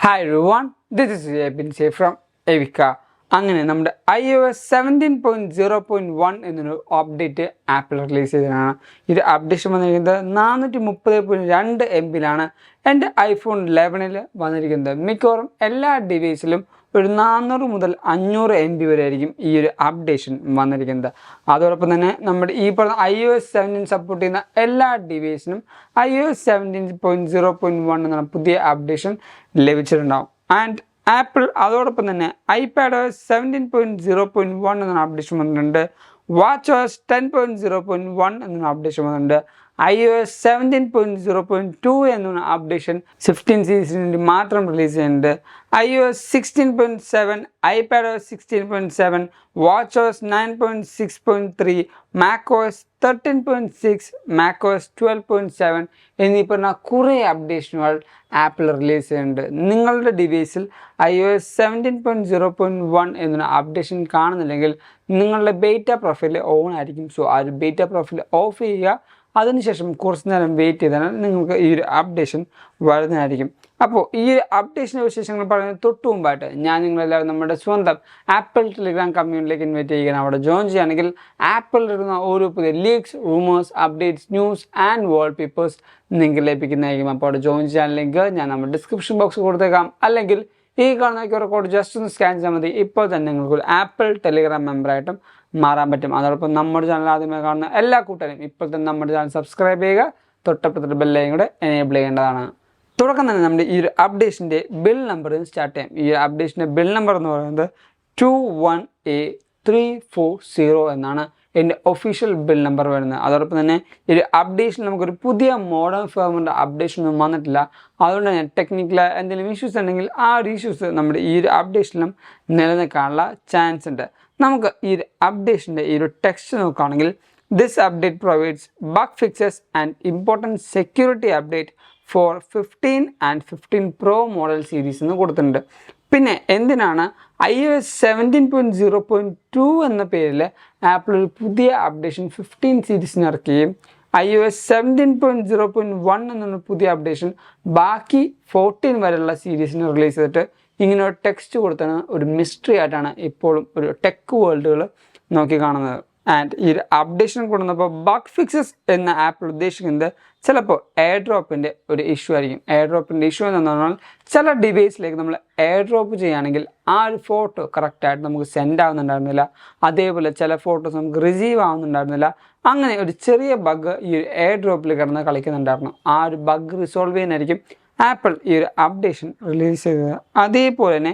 Hi everyone, this is Abin from Evika. അങ്ങനെ നമ്മുടെ iOS 17.0.1 എന്നൊരു അപ്ഡേറ്റ് ആപ്പിൾ റിലീസ് ചെയ്തതാണ്. ഇത് അപ്ഡേഷൻ വന്നിരിക്കുന്നത് 430.2 MB-ലാണ്. എൻ്റെ ഐഫോൺ 11-ൽ വന്നിരിക്കുന്നത്. മിക്കവാറും എല്ലാ ഡിവൈസിലും ഒരു 400 മുതൽ 500 MB വരെ ആയിരിക്കും ഈ ഒരു അപ്ഡേഷൻ വന്നിരിക്കുന്നത്. അതോടൊപ്പം തന്നെ നമ്മുടെ ഈ പറഞ്ഞ iOS 17 സപ്പോർട്ട് ചെയ്യുന്ന എല്ലാ ഡിവൈസിനും iOS 17.0.1 എന്ന പുതിയ അപ്ഡേഷൻ ലഭിച്ചിട്ടുണ്ടാവും. ആൻഡ് ആപ്പിൾ അതോടൊപ്പം തന്നെ iPadOS 17.0.1 എന്ന അപ്ഡേഷൻ വന്നിട്ടുണ്ട്. watchOS 10.0.1 എന്ന അപ്ഡേഷൻ വന്നിട്ടുണ്ട്. iOS 17.0.2 എന്ന അപ്ഡേഷൻ 15 സീരീസിന് വേണ്ടി മാത്രം റിലീസ് ചെയ്യുന്നുണ്ട്. iOS 16.7, iPadOS 16.7, watchOS 9.6.3, macOS 13.6, macOS 12.7 എന്നീ പറഞ്ഞ കുറേ അപ്ഡേഷനുകൾ ആപ്പിൾ റിലീസ് ചെയ്യുന്നുണ്ട്. നിങ്ങളുടെ ഡിവൈസിൽ iOS 17.0.1 എന്ന അപ്ഡേഷൻ കാണുന്നില്ലെങ്കിൽ നിങ്ങളുടെ ബീറ്റ പ്രൊഫൈൽ ഓൺ ആയിരിക്കും. സോ ആ ഒരു ബീറ്റ പ്രൊഫൈൽ ഓഫ് ചെയ്യുക. അതിനുശേഷം കുറച്ച് നേരം വെയിറ്റ് ചെയ്താൽ നിങ്ങൾക്ക് ഈ ഒരു അപ്ഡേഷൻ വരുന്നതായിരിക്കും. അപ്പോൾ ഈ ഒരു അപ്ഡേഷൻ്റെ വിശേഷങ്ങൾ പറയുന്നത് തൊട്ട് മുമ്പായിട്ട് ഞാൻ നിങ്ങളെല്ലാവരും നമ്മുടെ സ്വന്തം ആപ്പിൾ ടെലിഗ്രാം കമ്മ്യൂണിറ്റിയിലേക്ക് ഇൻവൈറ്റ് ചെയ്യുകയാണ്. അവിടെ ജോയിൻ ചെയ്യുകയാണെങ്കിൽ ആപ്പിളിൽ ഇടുന്ന ഓരോ പുതിയ leaks, rumours, updates, news and wallpapers നിങ്ങൾക്ക് ലഭിക്കുന്നതായിരിക്കും. അപ്പോൾ അവിടെ ജോയിൻ ചെയ്യാൻ ലിങ്ക് ഞാൻ നമ്മുടെ ഡിസ്ക്രിപ്ഷൻ ബോക്സ് കൊടുത്തേക്കാം. അല്ലെങ്കിൽ ഈ കാണുന്ന കോഡ് ജസ്റ്റ് ഒന്ന് സ്കാൻ ചെയ്താൽ മതി. ഇപ്പോൾ തന്നെ നിങ്ങൾക്ക് ആപ്പിൾ ടെലിഗ്രാം മെമ്പറായിട്ടും മാറാൻ പറ്റും. അതോടൊപ്പം നമ്മുടെ ചാനൽ ആദ്യമായി കാണുന്ന എല്ലാ കൂട്ടരും ഇപ്പോൾ തന്നെ നമ്മുടെ ചാനൽ സബ്സ്ക്രൈബ് ചെയ്യുക. തൊട്ടപ്പുറത്തെ ബെല്ലൈക്കൺ കൂടെ എനേബിൾ ചെയ്യേണ്ടതാണ്. തുടക്കം തന്നെ നമ്മുടെ ഈ ഒരു അപ്ഡേഷൻ്റെ ബിൽ നമ്പറിൽ സ്റ്റാർട്ട് ചെയ്യാം. ഈ അപ്ഡേഷൻ്റെ ബിൽ നമ്പർ എന്ന് പറയുന്നത് 21A340 എന്നാണ് എൻ്റെ ഒഫീഷ്യൽ ബിൽ നമ്പർ വരുന്നത്. അതോടൊപ്പം തന്നെ ഈ ഒരു അപ്ഡേഷൻ നമുക്കൊരു പുതിയ മോഡേൺ ഫേമിൻ്റെ അപ്ഡേഷനൊന്നും വന്നിട്ടില്ല. അതുകൊണ്ട് തന്നെ ടെക്നിക്കൽ എന്തെങ്കിലും ഇഷ്യൂസ് ഉണ്ടെങ്കിൽ ആ ഒരു ഇഷ്യൂസ് നമ്മുടെ ഈ ഒരു അപ്ഡേഷനിലും നിലനിൽക്കാനുള്ള ചാൻസ് ഉണ്ട്. നമുക്ക് ഈ ഒരു അപ്ഡേഷൻ്റെ ഈ ഒരു ടെക്സ്റ്റ് നോക്കുകയാണെങ്കിൽ this update provides bug fixes and important security update for 15 and 15 Pro model series എന്ന് കൊടുത്തിട്ടുണ്ട്. പിന്നെ എന്തിനാണ് iOS 17.0.2 എന്ന പേരിൽ ആപ്പിൾ ഒരു പുതിയ അപ്ഡേഷൻ 15 സീരീസിന് ഇറക്കുകയും iOS 17.0.1 എന്ന പുതിയ അപ്ഡേഷൻ ബാക്കി 14 വരെയുള്ള സീരീസിന് റിലീസ് ചെയ്തിട്ട് ഇങ്ങനെ ഒരു ടെക്സ്റ്റ് കൊടുത്താണ് ഒരു മിസ്റ്ററി ആയിട്ടാണ് ഇപ്പോഴും ഒരു ടെക് വേൾഡുകൾ നോക്കി കാണുന്നത്. ആൻഡ് ഈ ഒരു അപ്ഡേഷൻ കൊണ്ടുവന്നപ്പോൾ ബഗ് ഫിക്സസ് എന്ന ആപ്പിൾ ഉദ്ദേശിക്കുന്നത് ചിലപ്പോൾ എയർ ഡ്രോപ്പിൻ്റെ ഒരു ഇഷ്യൂ ആയിരിക്കും. എയർ ഡ്രോപ്പിൻ്റെ ഇഷ്യൂ എന്ന് പറഞ്ഞാൽ ചില ഡിവൈസിലേക്ക് നമ്മൾ എയർ ഡ്രോപ്പ് ചെയ്യുകയാണെങ്കിൽ ആ ഒരു ഫോട്ടോ കറക്റ്റായിട്ട് നമുക്ക് സെൻഡ് ആവുന്നുണ്ടായിരുന്നില്ല. അതേപോലെ ചില ഫോട്ടോസ് നമുക്ക് റിസീവ് ആവുന്നുണ്ടായിരുന്നില്ല. അങ്ങനെ ഒരു ചെറിയ ബഗ് ഈ ഒരു എയർ ഡ്രോപ്പിൽ കിടന്ന് കളിക്കുന്നുണ്ടായിരുന്നു. ആ ഒരു ബഗ് റിസോൾവ് ചെയ്യാനായിരിക്കും ആപ്പിൾ ഈ ഒരു അപ്ഡേഷൻ റിലീസ് ചെയ്തത്. അതേപോലെ തന്നെ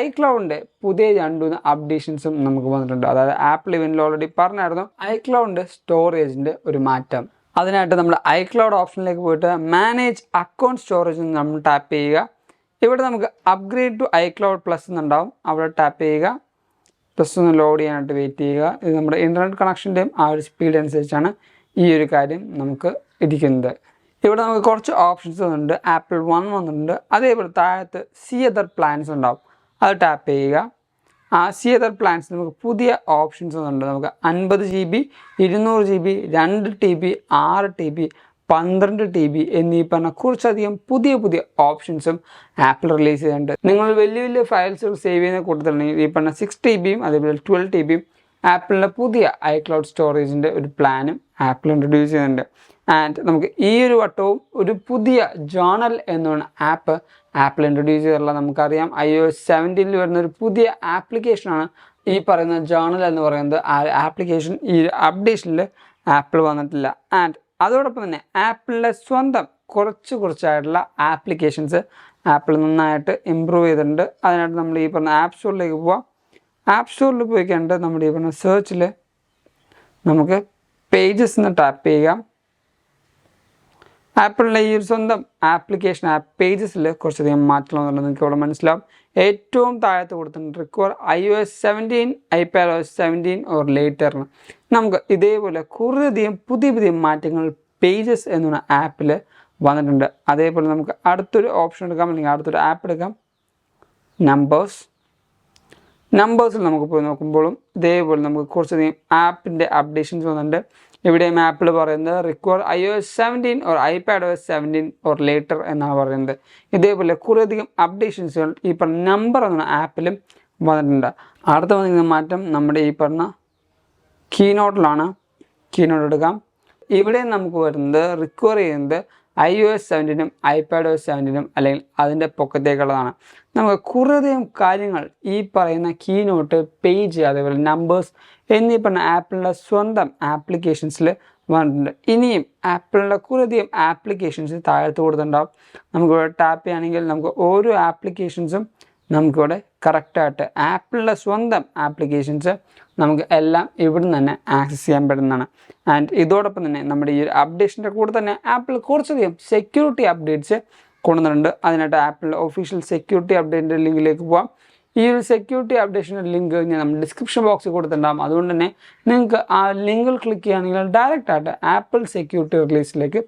ഐക്ലൗഡിൻ്റെ പുതിയ 2 അപ്ഡേഷൻസും നമുക്ക് വന്നിട്ടുണ്ട്. അതായത് ആപ്പിൾ ഇവനിൽ ഓൾറെഡി പറഞ്ഞായിരുന്നു ഐക്ലൗഡിൻ്റെ സ്റ്റോറേജിൻ്റെ ഒരു മാറ്റം. അതിനായിട്ട് നമ്മൾ ഐക്ലൗഡ് ഓപ്ഷനിലേക്ക് പോയിട്ട് മാനേജ് അക്കൗണ്ട് സ്റ്റോറേജ് നമ്മൾ ടാപ്പ് ചെയ്യുക. ഇവിടെ നമുക്ക് അപ്ഗ്രേഡ് ടു ഐക്ലൗഡ് പ്ലസ് എന്നുണ്ടാവും. അവിടെ ടാപ്പ് ചെയ്യുക. പ്ലസ് ഒന്ന് ലോഡ് ചെയ്യാനായിട്ട് വെയിറ്റ് ചെയ്യുക. ഇത് നമ്മുടെ ഇൻ്റർനെറ്റ് കണക്ഷൻ്റെയും ആ ഒരു സ്പീഡ് അനുസരിച്ചാണ് ഈ ഒരു കാര്യം നമുക്ക് ഇരിക്കുന്നത്. ഇവിടെ നമുക്ക് കുറച്ച് ഓപ്ഷൻസ് വന്നിട്ടുണ്ട്. ആപ്പിൾ 1 വന്നിട്ടുണ്ട്. അതേപോലെ താഴത്ത് സി അതർ പ്ലാൻസ് ഉണ്ടാവും. അത് ടാപ്പ് ചെയ്യുക. ആ സി അതർ പ്ലാൻസ് നമുക്ക് പുതിയ ഓപ്ഷൻസ് വന്നിട്ടുണ്ട്. നമുക്ക് 50 GB, 200 GB, 2 TB, 6 TB, 12 TB എന്നീ പറഞ്ഞ കുറച്ചധികം പുതിയ ഓപ്ഷൻസും ആപ്പിൾ റിലീസ് ചെയ്തിട്ടുണ്ട്. നിങ്ങൾ വലിയ ഫയൽസുകൾ സേവ് ചെയ്യുന്ന കൂട്ടത്തിലുണ്ടെങ്കിൽ ഈ പറഞ്ഞ 6 TBയും അതേപോലെ 12 TBയും ആപ്പിളിൻ്റെ പുതിയ ഐക്ലൗഡ് സ്റ്റോറേജിൻ്റെ ഒരു പ്ലാനും ആപ്പിൾ ഇൻട്രൊഡ്യൂസ് ചെയ്യുന്നുണ്ട്. ആൻഡ് നമുക്ക് ഈ ഒരു വട്ടവും ഒരു പുതിയ ജേർണൽ എന്നാണ് ആപ്പിൾ ഇൻട്രൊഡ്യൂസ് ചെയ്തിട്ടുള്ള. നമുക്കറിയാം iOS 17 വരുന്ന ഒരു പുതിയ ആപ്ലിക്കേഷനാണ് ഈ പറയുന്ന ജേർണൽ എന്ന് പറയുന്നത്. ആ ആപ്ലിക്കേഷൻ ഈ അപ്ഡേഷനിൽ ആപ്പിൾ വന്നിട്ടില്ല. ആൻഡ് അതോടൊപ്പം തന്നെ ആപ്പിളിൻ്റെ സ്വന്തം കുറച്ചായിട്ടുള്ള ആപ്ലിക്കേഷൻസ് ആപ്പിൾ നന്നായിട്ട് ഇമ്പ്രൂവ് ചെയ്തിട്ടുണ്ട്. അതിനായിട്ട് നമ്മൾ ഈ പറഞ്ഞ ആപ്പ് സ്റ്റോറിലേക്ക് പോവാം. ആപ്പ് സ്റ്റോറിൽ പോയി കണ്ട് നമ്മുടെ ഈ പറഞ്ഞ സെർച്ചിൽ നമുക്ക് പേജസ് എന്ന് ടാപ്പ് ചെയ്യാം. ആപ്പിളിൻ്റെ ഈ ഒരു സ്വന്തം ആപ്ലിക്കേഷൻ ആപ്പ് പേജസിൽ കുറച്ചധികം മാറ്റങ്ങളുണ്ടെന്ന് നിങ്ങൾക്ക് ഇവിടെ മനസ്സിലാവും. ഏറ്റവും താഴത്ത് കൊടുത്തിട്ടുണ്ട് റിക്വയർ iOS 17, iPadOS 17 ഓർ ലേറ്ററിന്. നമുക്ക് ഇതേപോലെ കുറേയധികം പുതിയ മാറ്റങ്ങൾ പേജസ് എന്ന ആപ്പിൽ വന്നിട്ടുണ്ട്. അതേപോലെ നമുക്ക് അടുത്തൊരു ഓപ്ഷൻ എടുക്കാം, അല്ലെങ്കിൽ അടുത്തൊരു ആപ്പ് എടുക്കാം. നമ്പേഴ്സിൽ നമുക്ക് പോയി നോക്കുമ്പോഴും ഇതേപോലെ നമുക്ക് കുറച്ചധികം ആപ്പിൻ്റെ അപ്ഡേഷൻസ് വന്നിട്ടുണ്ട്. ഇവിടെയും ആപ്പിൾ പറയുന്നത് require iOS 17 or iPadOS 17 or later എന്നാണ് പറയുന്നത്. ഇതേപോലെ കുറേയധികം അപ്ഡേഷൻസുകൾ ഈ പറഞ്ഞ നമ്പർ എന്ന ആപ്പിലും വന്നിട്ടുണ്ട്. അടുത്ത വന്നിരിക്കുന്ന മാറ്റം നമ്മുടെ ഈ പറഞ്ഞ കീനോട്ടിലാണ്. കീനോട്ട് എടുക്കാം. ഇവിടെ നമുക്ക് വരുന്നത് റിക്വയർ ചെയ്യുന്നത് iOS 17 iPadOS 17 അല്ലെങ്കിൽ അതിൻ്റെ പൊക്കത്തേക്കുള്ളതാണ്. നമുക്ക് കുറേയധികം കാര്യങ്ങൾ ഈ പറയുന്ന കീനോട്ട് പേജ് അതേപോലെ നമ്പേഴ്സ് എന്നീ പറഞ്ഞ ആപ്പിളിൻ്റെ സ്വന്തം ആപ്ലിക്കേഷൻസിൽ വന്നിട്ടുണ്ട്. ഇനിയും ആപ്പിളിൻ്റെ കുറേയധികം ആപ്ലിക്കേഷൻസ് താഴത്ത് കൊടുത്തിട്ടുണ്ടാവും. നമുക്കിവിടെ ടാപ്പ് ചെയ്യുകയാണെങ്കിൽ നമുക്ക് ഓരോ ആപ്ലിക്കേഷൻസും നമുക്കിവിടെ കറക്റ്റായിട്ട് ആപ്പിളിൻ്റെ സ്വന്തം ആപ്ലിക്കേഷൻസ് നമുക്ക് എല്ലാം ഇവിടെ നിന്ന് തന്നെ ആക്സസ് ചെയ്യാൻ പറ്റുന്നതാണ്. ആൻഡ് ഇതോടൊപ്പം തന്നെ നമ്മുടെ ഈ ഒരു അപ്ഡേഷൻ്റെ കൂടെ തന്നെ ആപ്പിൾ കുറച്ചധികം സെക്യൂരിറ്റി അപ്ഡേറ്റ്സ് കൊണ്ടുവന്നിട്ടുണ്ട്. അതിനായിട്ട് ആപ്പിളിൻ്റെ ഒഫീഷ്യൽ സെക്യൂരിറ്റി അപ്ഡേറ്റിൻ്റെ ലിങ്കിലേക്ക് പോകാം. ഈ ഒരു സെക്യൂരിറ്റി അപ്ഡേഷൻ്റെ ലിങ്ക് ഞാൻ നമ്മുടെ ഡിസ്ക്രിപ്ഷൻ ബോക്സിൽ കൊടുത്തിട്ടുണ്ടാകും. അതുകൊണ്ട് തന്നെ നിങ്ങൾക്ക് ആ ലിങ്കിൽ ക്ലിക്ക് ചെയ്യുകയാണെങ്കിൽ ഡയറക്റ്റായിട്ട് ആപ്പിൾ സെക്യൂരിറ്റി റിലീസിലേക്ക്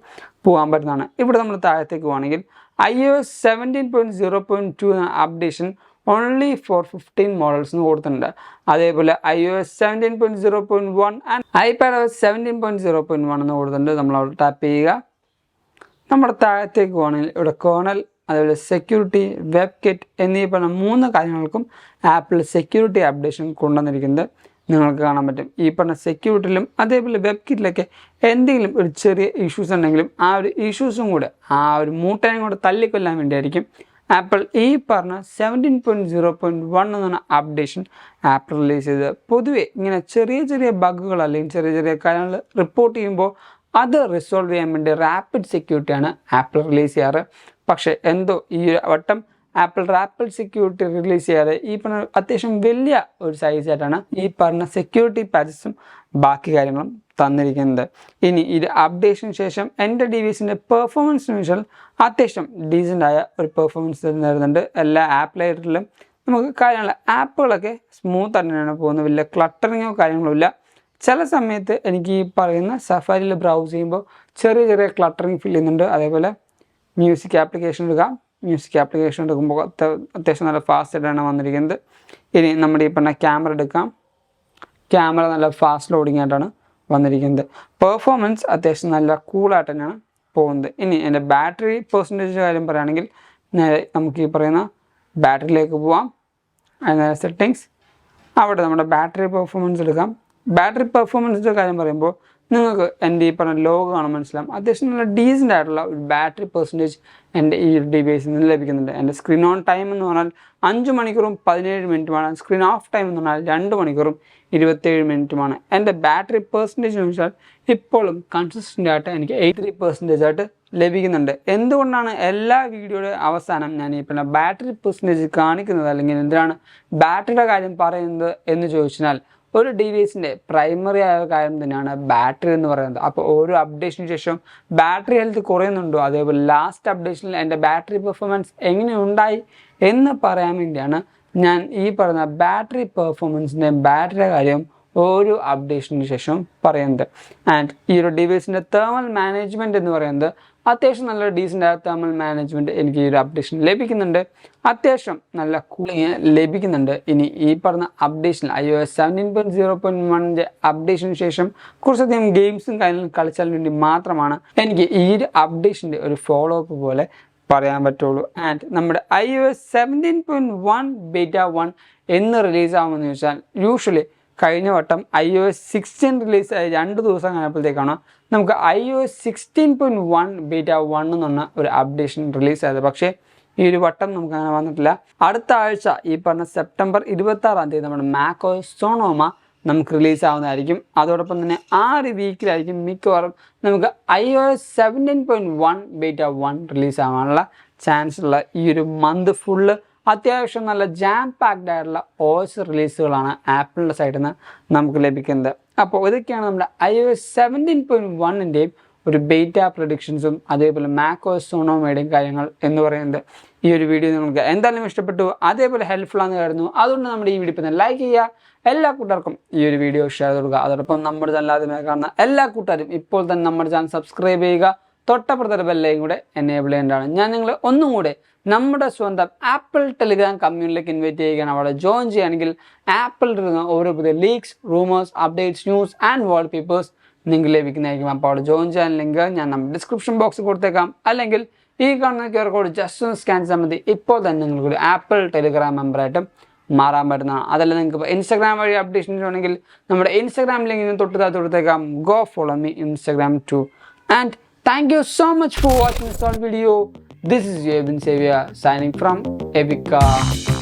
പോകാൻ പറ്റുന്നതാണ്. ഇവിടെ നമ്മൾ താഴത്തേക്ക് പോവുകയാണെങ്കിൽ iOS 17.0.2 എന്ന അപ്ഡേഷൻ ഓൺലി ഫോർ 15 മോഡൽസ് എന്ന് കൊടുത്തിട്ടുണ്ട്. അതേപോലെ iOS 17.0.1 ആൻഡ് iPadOS 17.0.1 എന്ന് കൊടുത്തിട്ടുണ്ട്. നമ്മളവിടെ ടാപ്പ് ചെയ്യുക. നമ്മുടെ താഴത്തേക്ക് പോകണമെങ്കിൽ ഇവിടെ കേർണൽ അതേപോലെ സെക്യൂരിറ്റി വെബ് കിറ്റ് എന്നീ പറഞ്ഞ 3 കാര്യങ്ങൾക്കും ആപ്പിൾ സെക്യൂരിറ്റി അപ്ഡേഷൻ കൊണ്ടുവന്നിരിക്കുന്നത് നിങ്ങൾക്ക് കാണാൻ പറ്റും. ഈ പറഞ്ഞ സെക്യൂരിറ്റിയിലും അതേപോലെ വെബ് കിറ്റിലൊക്കെ എന്തെങ്കിലും ഒരു ചെറിയ ഇഷ്യൂസ് ഉണ്ടെങ്കിലും ആ ഒരു ഇഷ്യൂസും കൂടെ ആ ഒരു മൂട്ടയും കൂടെ തള്ളിക്കൊല്ലാൻ വേണ്ടിയായിരിക്കും ആപ്പിൾ ഈ പറഞ്ഞ 17.0.1 എന്ന അപ്ഡേഷൻ ആപ്പിൾ റിലീസ് ചെയ്തത്. പൊതുവെ ഇങ്ങനെ ചെറിയ ചെറിയ ബഗ്ഗുകൾ അല്ലെങ്കിൽ ചെറിയ ചെറിയ കാര്യങ്ങൾ റിപ്പോർട്ട് ചെയ്യുമ്പോൾ അത് റിസോൾവ് ചെയ്യാൻ വേണ്ടി റാപ്പിഡ് സെക്യൂരിറ്റിയാണ് ആപ്പിൾ റിലീസ് ചെയ്യാറ്. പക്ഷേ എന്തോ ഈ വട്ടം ആപ്പിൾ റാപ്പിഡ് സെക്യൂരിറ്റി റിലീസ് ചെയ്യാതെ ഈ പറഞ്ഞ അത്യാവശ്യം വലിയ ഒരു സൈസായിട്ടാണ് ഈ പറഞ്ഞ സെക്യൂരിറ്റി പാച്ചസും ബാക്കി കാര്യങ്ങളും തന്നിരിക്കുന്നത്. ഇനി ഇത് അപ്ഡേഷന് ശേഷം എൻ്റെ ഡിവൈസിൻ്റെ പെർഫോമൻസിന് വെച്ചാൽ അത്യാവശ്യം ഡീസൻ്റായ ഒരു പെർഫോമൻസ് തരുന്നുണ്ട്. എല്ലാ ആപ്പ് ലൈറ്ററിലും നമുക്ക് കാര്യങ്ങൾ ആപ്പുകളൊക്കെ സ്മൂത്ത് തന്നെയാണ് പോകുന്നത്. വലിയ ക്ലട്ടറിങ്ങോ കാര്യങ്ങളോ ഇല്ല. ചില സമയത്ത് എനിക്ക് ഈ പറയുന്ന സഫാരിയിൽ ബ്രൗസ് ചെയ്യുമ്പോൾ ചെറിയ ചെറിയ ക്ലട്ടറിങ് ഫീൽ ചെയ്യുന്നുണ്ട്. അതേപോലെ മ്യൂസിക് ആപ്ലിക്കേഷൻ എടുക്കാം. മ്യൂസിക് ആപ്ലിക്കേഷൻ എടുക്കുമ്പോൾ അത്യാവശ്യം നല്ല ഫാസ്റ്റായിട്ടാണ് വന്നിരിക്കുന്നത്. ഇനി നമ്മുടെ ഈ പറഞ്ഞ ക്യാമറ എടുക്കാം. ക്യാമറ നല്ല ഫാസ്റ്റ് ലോഡിങ് ആയിട്ടാണ് വന്നിരിക്കുന്നത്. പെർഫോമൻസ് അത്യാവശ്യം നല്ല കൂളായിട്ട് തന്നെയാണ് പോകുന്നത്. ഇനി എൻ്റെ ബാറ്ററി പെർസെൻറ്റേജ് കാര്യം പറയുകയാണെങ്കിൽ നേരെ നമുക്ക് ഈ പറയുന്ന ബാറ്ററിയിലേക്ക് പോവാം. അതിന് സെറ്റിങ്സ് അവിടെ നമ്മുടെ ബാറ്ററി പെർഫോമൻസ് എടുക്കാം. ബാറ്ററി പെർഫോമൻസിൻ്റെ കാര്യം പറയുമ്പോൾ നിങ്ങൾക്ക് എൻ്റെ ഈ പറഞ്ഞ ലോഗോ കാണാൻ മനസ്സിലാവും. അത്യാവശ്യം നല്ല ഡീസൻ്റ് ആയിട്ടുള്ള ഒരു ബാറ്ററി പെർസെൻറ്റേജ് എൻ്റെ ഈ ഒരു ഡിവൈസിൽ നിന്ന് ലഭിക്കുന്നുണ്ട്. എൻ്റെ സ്ക്രീൻ ഓൺ ടൈം എന്ന് പറഞ്ഞാൽ 5 മണിക്കൂറും 17 മിനിറ്റുമാണ്. സ്ക്രീൻ ഓഫ് ടൈം എന്ന് പറഞ്ഞാൽ 2 മണിക്കൂറും 27 മിനിറ്റുമാണ്. എൻ്റെ ബാറ്ററി പെർസെൻറ്റേജ് എന്ന് വെച്ചാൽ ഇപ്പോഴും കൺസിസ്റ്റൻ്റ് ആയിട്ട് എനിക്ക് 83% ആയിട്ട് ലഭിക്കുന്നുണ്ട്. എന്തുകൊണ്ടാണ് എല്ലാ വീഡിയോയുടെ അവസാനം ഞാൻ ഈ പറഞ്ഞ ബാറ്ററി പെർസെൻറ്റേജ് കാണിക്കുന്നത് അല്ലെങ്കിൽ എന്തിനാണ് ബാറ്ററിയുടെ കാര്യം പറയുന്നത് എന്ന് ചോദിച്ചാൽ ഒരു ഡിവൈസിൻ്റെ പ്രൈമറി ആയ കാര്യം തന്നെയാണ് ബാറ്ററി എന്ന് പറയുന്നത്. അപ്പോൾ ഓരോ അപ്ഡേഷന് ശേഷം ബാറ്ററി ഹെൽത്ത് കുറയുന്നുണ്ടോ, അതേപോലെ ലാസ്റ്റ് അപ്ഡേഷനിൽ എൻ്റെ ബാറ്ററി പെർഫോമൻസ് എങ്ങനെ ഉണ്ടായി എന്ന് പറയാൻ വേണ്ടിയാണ് ഞാൻ ഈ പറയുന്ന ബാറ്ററി പെർഫോമൻസിൻ്റെ ബാറ്ററിയുടെ കാര്യം ഓരോ അപ്ഡേഷന് ശേഷം പറയുന്നത്. ആൻഡ് ഈ ഒരു ഡിവൈസിൻ്റെ തേർമൽ മാനേജ്മെൻറ്റ് എന്ന് പറയുന്നത് അത്യാവശ്യം നല്ല ഡീസൻ്റ് ആയ തേർമൽ മാനേജ്മെൻറ്റ് എനിക്ക് ഈ ഒരു അപ്ഡേഷൻ ലഭിക്കുന്നുണ്ട്. അത്യാവശ്യം നല്ല കൂളിങ് ലഭിക്കുന്നുണ്ട്. ഇനി ഈ പറഞ്ഞ അപ്ഡേഷൻ iOS 17.0.1 അപ്ഡേഷന് ശേഷം കുറച്ചധികം ഗെയിംസും കാര്യങ്ങളും കളിച്ചാൽ വേണ്ടി മാത്രമാണ് എനിക്ക് ഈ ഒരു അപ്ഡേഷൻ്റെ ഒരു ഫോളോ അപ്പ് പോലെ പറയാൻ പറ്റുള്ളൂ. ആൻഡ് നമ്മുടെ iOS 17.1 ബീറ്റ 1 എന്ന് റിലീസാകുമെന്ന് ചോദിച്ചാൽ യൂഷ്വലി കഴിഞ്ഞ വട്ടം iOS 16 റിലീസായി 2 ദിവസം കഴിഞ്ഞപ്പോഴത്തേക്കാണ് നമുക്ക് iOS 16.1 ബീറ്റ 1 എന്ന് പറഞ്ഞ ഒരു അപ്ഡേഷൻ റിലീസായത്. പക്ഷേ ഈ ഒരു വട്ടം നമുക്ക് അങ്ങനെ വന്നിട്ടില്ല. അടുത്ത ആഴ്ച ഈ പറഞ്ഞ സെപ്റ്റംബർ 26-ാം തീയതി നമ്മുടെ macOS സോണോമ നമുക്ക് റിലീസാവുന്നതായിരിക്കും. അതോടൊപ്പം തന്നെ ആ ഒരു വീക്കിലായിരിക്കും മിക്കവാറും നമുക്ക് iOS 17.1 ബീറ്റ 1 റിലീസാകാനുള്ള ചാൻസ് ഉള്ള ഈ ഒരു മന്ത് ഫുള്ള് അത്യാവശ്യം നല്ല ജാം പാക്ഡ് ആയിട്ടുള്ള OS റിലീസുകളാണ് ആപ്പിളിൻ്റെ സൈഡിൽ നിന്ന് നമുക്ക് ലഭിക്കുന്നത്. അപ്പോൾ ഇതൊക്കെയാണ് നമ്മുടെ iOS 17.1-ൻ്റെയും ഒരു ബീറ്റ പ്രഡിക്ഷൻസും അതേപോലെ macOS സോണോമയുടെയും കാര്യങ്ങൾ എന്ന് പറയുന്നത്. ഈ ഒരു വീഡിയോ നിങ്ങൾക്ക് എന്തായാലും ഇഷ്ടപ്പെട്ടു, അതേപോലെ ഹെൽപ്ഫുൾ ആണെന്ന് കരുതുന്നു. അതുകൊണ്ട് നമ്മുടെ ഈ വീഡിയോ ഇപ്പം ലൈക്ക് ചെയ്യുക, എല്ലാ കൂട്ടുകാർക്കും ഈ ഒരു വീഡിയോ ഷെയർ ചെയ്ത് കൊടുക്കുക. അതോടൊപ്പം നമ്മുടെ ചാനൽ ആദ്യമായി കാണുന്ന എല്ലാ കൂട്ടുകാരും ഇപ്പോൾ തന്നെ നമ്മുടെ ചാനൽ സബ്സ്ക്രൈബ് ചെയ്യുക. തൊട്ടപ്പുറത്തെ ബെല്ലൈക്കൺ കൂടെ എനേബിൾ ചെയ്യേണ്ടതാണ്. ഞാൻ നിങ്ങളെ ഒന്നും കൂടെ നമ്മുടെ സ്വന്തം ആപ്പിൾ ടെലിഗ്രാം കമ്മ്യൂണിറ്റിയിലേക്ക് ഇൻവൈറ്റ് ചെയ്യുകയാണ്. അവിടെ ജോയിൻ ചെയ്യുകയാണെങ്കിൽ ആപ്പിളിൽ ഇരുന്ന് ഓരോ പുതിയ leaks, rumours, updates, news and wallpapers നിങ്ങൾക്ക് ലഭിക്കുന്നതായിരിക്കും. അപ്പോൾ അവിടെ ജോയിൻ ചെയ്യാൻ ലിങ്ക് ഞാൻ നമ്മുടെ ഡിസ്ക്രിപ്ഷൻ ബോക്സിൽ കൊടുത്തേക്കാം. അല്ലെങ്കിൽ ഈ കാണുന്ന QR കോഡ് ജസ്റ്റ് ഒന്ന് സ്കാൻ ചെയ്താൽ മതി. ഇപ്പോൾ തന്നെ നിങ്ങൾക്കൊരു ആപ്പിൾ ടെലിഗ്രാം മെമ്പറായിട്ട് മാറാൻ പറ്റുന്നതാണ്. അതല്ല നിങ്ങൾക്ക് ഇപ്പോൾ ഇൻസ്റ്റാഗ്രാം വഴി അപ്ഡേഷൻ ചെയ്യണമെങ്കിൽ നമ്മുടെ ഇൻസ്റ്റാഗ്രാം ലിങ്കിന് തൊട്ട് താഴത്ത് കൊടുത്തേക്കാം. Go follow me Instagram too. And thank you so much for watching this short video. This is Abin Xavier signing from Epica.